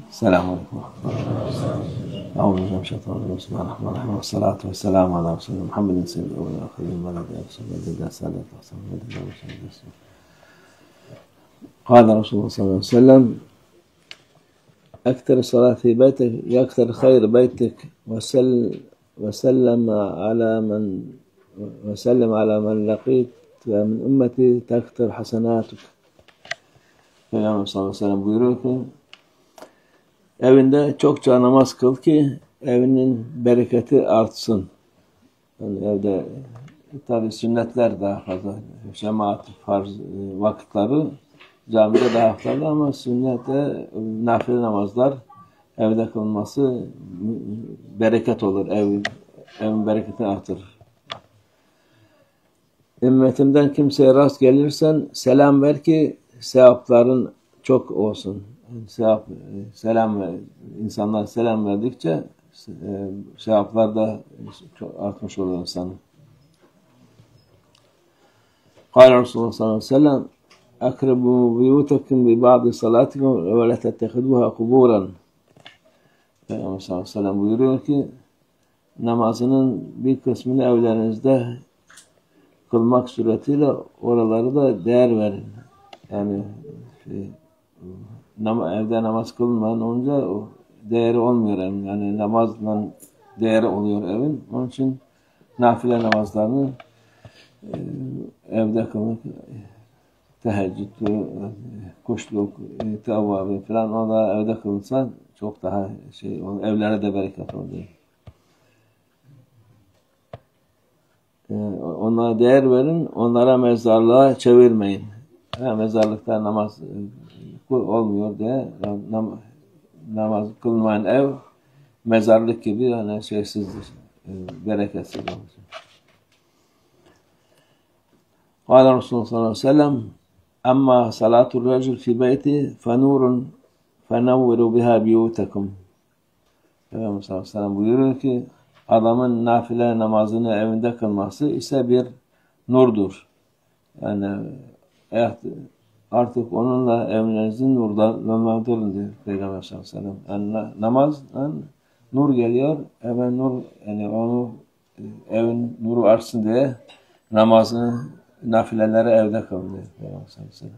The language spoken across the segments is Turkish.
Selamünaleyküm. Euzubillahimineşşeytanirracim. Bismillahirrahmanirrahim. Ve salatu ve selamu ala Resulü Muhammedin seyyidil evvelin ve ahirin ve ala alihi ve sahbihi ecmaîn. Kâle Resulullah sallallahu aleyhi ve sellem: "Ekter salat fi beytik yakter hayr beytik ve sellem ala men laqit ve min ümmeti tekter hasenatuk." Peygamber sallallahu aleyhi ve sellem buyuruyor ki, evinde çokça namaz kıl ki evinin bereketi artsın. Yani evde tabi sünnetler daha fazla, cemaat farz vakitleri camide daha fazla ama sünnette nafile namazlar evde kılınması bereket olur. Evin bereketini artırır. Ümmetimden kimseye rast gelirsen selam ver ki sevapların çok olsun. İnsanlar selam verdikçe sevaplar da artmış olur insanın. Kâle Resulullah sallallahu aleyhi ve sellem: "Akribu buyutakum bi ba'di salatikum ve la tettehiduha kuburan." Peygamber sallallahu aleyhi ve sellem buyuruyor ki, namazının bir kısmını evlerinizde kılmak suretiyle oraları da değer verin. Yani evde namaz kılınmayan olunca o değeri olmuyor evin. Yani namazla değeri oluyor evin. Onun için nafile namazlarını evde kılmak, teheccüd, kuşluk, tevvabı falan o da evde kılınsa çok daha olur. Evlere de bereket oluyor. Onlara değer verin, onlara mezarlığa çevirmeyin. Mezarlıkta namaz olmuyor diye namaz kılmayan ev mezarlık gibi yani şeysizdir, bereketsiz olur. Kâle Resulullah sallallahu aleyhi ve sellem: "Amma salatul racul fi beyti fenurun fenavviru biha biyutakum." Peygamber sallallahu aleyhi ve sellem buyuruyor ki, adamın nafile namazını evinde kılması ise bir nurdur. Yani artık onunla evlerinizin nurlandırın diyor Peygamber sallallahu aleyhi ve sellem. Yani namazdan nur geliyor, hemen nur, yani onu evin nuru artsın diye namazını, nafileleri evde kılın diyor Peygamber sallallahu aleyhi ve sellem.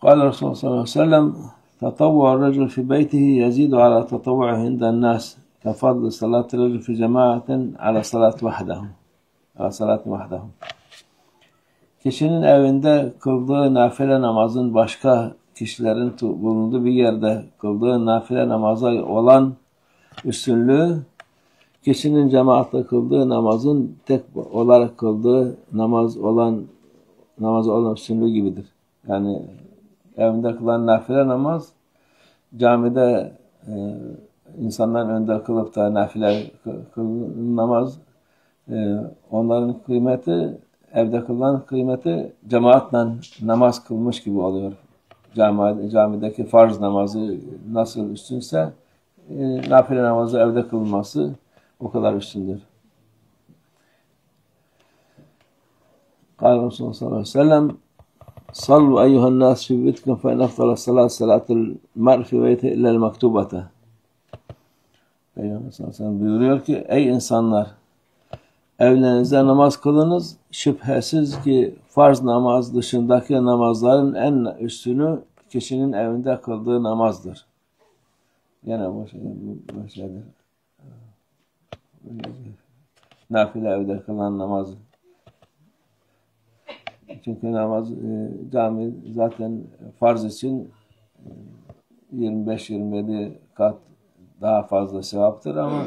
Kâle Resulullah sallallahu aleyhi ve sellem: "Tatavvu'ar racul fi beytihi yezidu ala tatavvu'ihi inde'n nas kefadli salati racul fi cemaatin ala salati vahdehu." Ala salati vahdehu. Kişinin evinde kıldığı nafile namazın başka kişilerin bulunduğu bir yerde kıldığı nafile namaza olan üstünlüğü, kişinin cemaatle kıldığı namazın tek olarak kıldığı namaza olan üstünlüğü gibidir. Yani evinde kılan nafile namaz, camide insanların önünde kılıp da nafile namaz, onların kıymeti, evde kılınan kıymeti cemaatle namaz kılmış gibi oluyor. Camideki farz namazı nasıl üstünse nafile namazı evde kılınması o kadar üstündür. Kâle Resulullah sallallahu aleyhi ve sellem: "Sallu eyyuhen nâs fî beytikum fe in efdale salât salâtul mer fî beyti illel mektubete." Peygamber sallallahu aleyhi ve sellem buyuruyor ki, ey insanlar, evlerinizde namaz kılınız. Şüphesiz ki farz namaz dışındaki namazların en üstünü kişinin evinde kıldığı namazdır. Yine bu şeydir. Nafile evde kılan namaz. Çünkü namaz cami zaten farz için 25-27 kat daha fazla sevaptır ama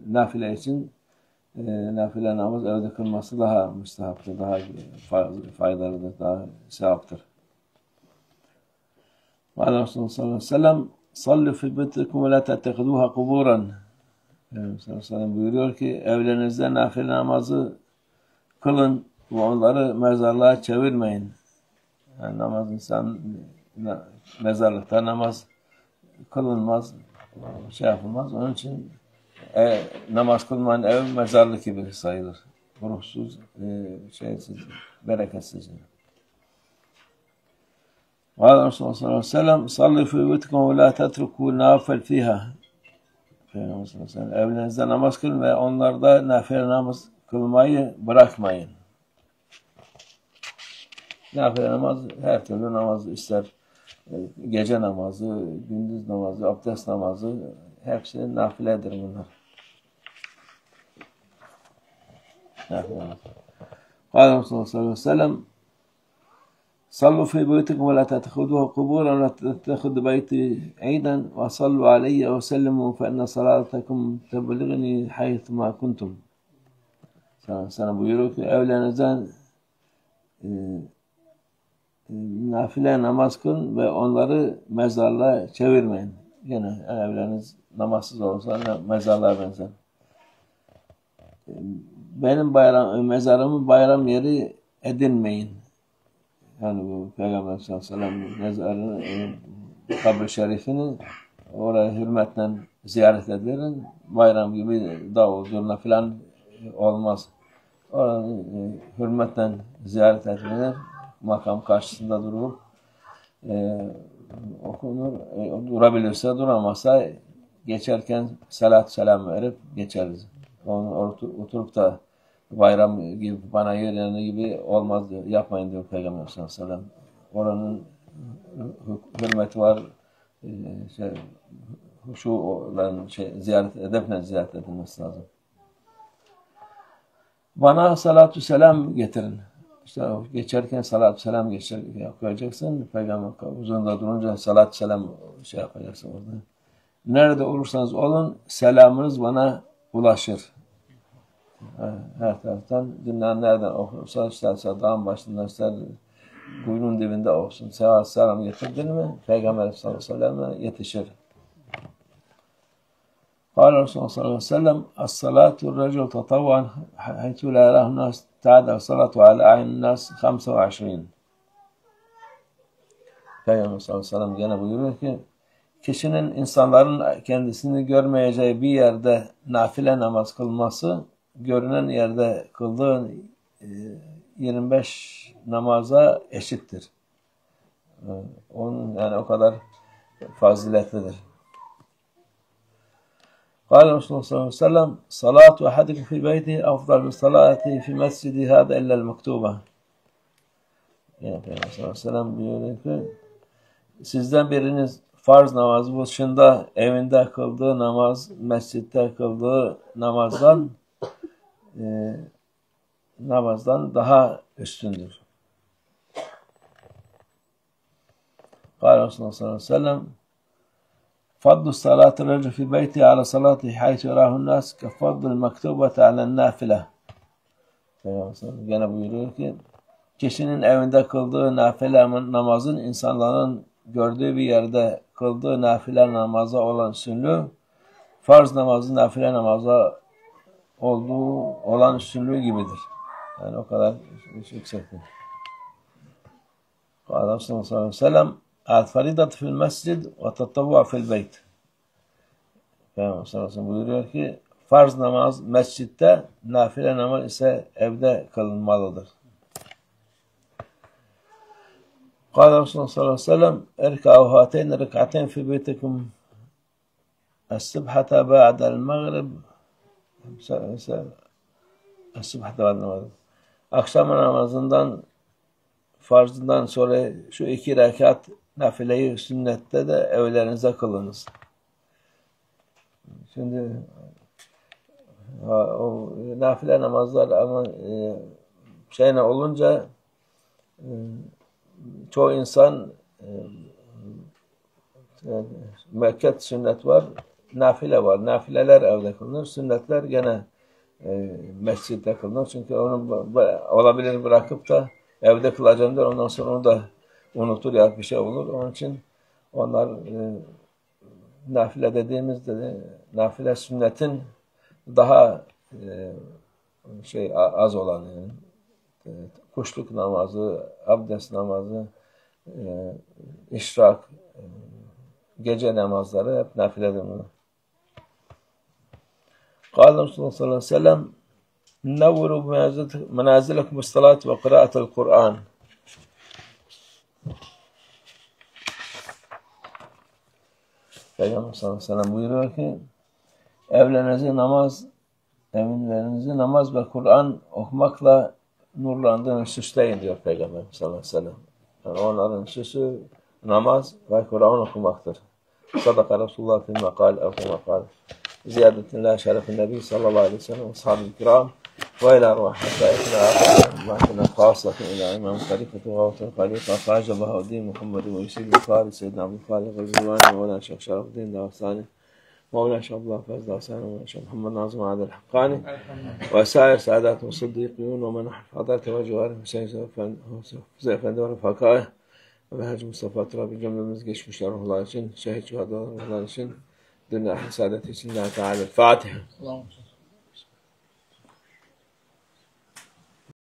nafile için nafile namaz evde kılması daha müstehaptır, daha faydalıdır, daha sevaptır. Ve Resulullah sallallahu aleyhi ve sellem: "Sallu fi beytikum ve la tettehiduha kuburan." Sallallahu aleyhi ve sellem buyuruyor ki, evlerinizde nafile namazı kılın ve onları mezarlığa çevirmeyin. Yani mezarlıkta namaz kılınmaz, yapılmaz. Onun için namaz kılmayan ev mezarlık gibi sayılır. Ruhsuz, bereketsiz. قال الرسول صلى الله عليه وسلم صلوا في بيوتكم ولا تتركوا النوافل فيها. Peygamber sallallahu aleyhi ve sellem evlerinizde namaz kılın ve onlarda nafile namaz kılmayı bırakmayın. Nafile namaz her türlü namaz, ister gece namazı, gündüz namazı, abdest namazı, hepsi nafiledir bunlar. Nafile namaz. قال Resulullah sallallahu aleyhi ve sellem صلوا في بيوتكم ولا تتخذوها قبورا ولا تتخذوا بيتي عيدا وصلوا علي وسلموا فإن صلاتكم تبلغني حيث ما كنتم. Sana buyuruyor ki evlerinizden nafile namaz kılın ve onları mezarlığa çevirmeyin. Yine evleriniz namazsız olursa mezarlığa benzer. Benim mezarımı bayram yeri edinmeyin. Yani bu Peygamber sallallahu aleyhi ve sellem mezarını, kabri şerifini oraya hürmetle ziyaret edilir. Bayram gibi davul zurna filan olmaz. Orada hürmetle ziyaret edilir. Makam karşısında durulup okunur. Durabilirse, duramazsa geçerken salat selam verip geçeriz. Onu oturup da bayram gibi bana yerine gibi olmaz diyor. Yapmayın diyor Peygamber sallallahu aleyhi ve sellem. Oranın hürmeti var. Huşu'ların edeple ziyaret edilmesi lazım. Bana salatü selam getirin. İşte geçerken salatü selam yapacaksın. Peygamber huzurunda durunca salatü selam yapacaksın orada. Nerede olursanız olun selamınız bana ulaşır. Her taraftan dünyanın nereden okursa isterse dağın başında ister kuyunun dibinde olsun. Selam getirdin mi Peygamber sallallahu aleyhi ve sellem'e yetişir. قال Resulullah sallallahu aleyhi ve sellem as-salatu racul tatavvan haythu la yarahu nas ta'da salatu ala a'yun nas 25. Peygamber sallallahu aleyhi ve sellem gene buyuruyor ki kişinin insanların kendisini görmeyeceği bir yerde nafile namaz kılması görünen yerde kıldığı 25 namaza eşittir. Onun yani o kadar faziletlidir. قال Resulullah sallallahu aleyhi ve sellem salatu ahadikum fi beyti afdal min salati fi mescidi hada illa el-mektuba. Yani Peygamber sallallahu aleyhi ve sellem diyor ki sizden biriniz farz namazı dışında evinde kıldığı namaz, mescitte kıldığı namazdan daha üstündür. قال Resulullah sallallahu aleyhi ve sellem فضل الصلاة الرجل في بيته على صلاته حيث يراه الناس كفضل المكتوبة على النافلة. Gene buyuruyor ki kişinin evinde kıldığı nafile namazın insanların gördüğü bir yerde kıldığı nafile namaza olan üstünlüğü farz namazın nafile namaza olan üstünlüğü gibidir. Yani o kadar yüksektir. قال Resulullah sallallahu aleyhi ve sellem el-faridat fil mescid ve tatavvu fil beyt. Peygamber sallallahu aleyhi ve sellem buyuruyor ki farz namaz mescitte, nafile namaz ise evde kılınmalıdır. قال Resulullah sallallahu aleyhi ve sellem erka'u hateyn rek'ateyn fi beytikum es-subhata ba'del maghrib es-subhata ba'del maghrib. Akşam namazından farzından sonra şu 2 rekat nafileyi sünnette de evlerinize kılınız. Şimdi o nafile namazlar ama şeyine olunca çoğu insan müekket sünnet var, nafile var. Nafileler evde kılınır, sünnetler gene mescitte kılınır. Çünkü onu olabilir bırakıp da evde kılacağım der, ondan sonra onu da unutur ya bir şey olur. Onun için onlar nafile dediğimizde nafile sünnetin daha az olan yani kuşluk namazı, abdest namazı, işrak, gece namazları hep nafiledir bunlar. قال Resulullah sallallahu aleyhi ve sellem نوروا منازلكم بالصلاة وقراءة القرآن. Peygamber sallallahu aleyhi ve sellem buyuruyor ki evlerinizi namaz ve Kur'an okumakla nurlandığını süsleyin diyor Peygamber sallallahu aleyhi ve sellem. Yani onların süsü namaz ve Kur'an okumaktır. Sadaka Resulullah fîmâ kâl ev kemâ kâl. Ziyadetin la şerefin nebi sallallahu aleyhi ve sellem ashabil kiram ve ilâ ruh hakkâetine âkâetine khâsatin ilâ imam halifeti ve gavtul halife Hâcı Bahavuddin Muhammedin ve Yusuf Bukhari Seyyidina Abdülkhâlik Rızvani ve Mevlana Şeyh Şerafeddin Dağıstani مولانا شيخ الله فاز دعسان ومولانا شيخ محمد ناظم عادل الحقاني وسائر سعادات والصديقين ومن حضرت وجوارهم Hüseyin Efendi ve Fakâh ve Hacı Mustafa Turabi cümlemiz geçmiş ruhlar için, şehit şuhadalar ruhlar için, dünya saadeti için, Teala Fatiha.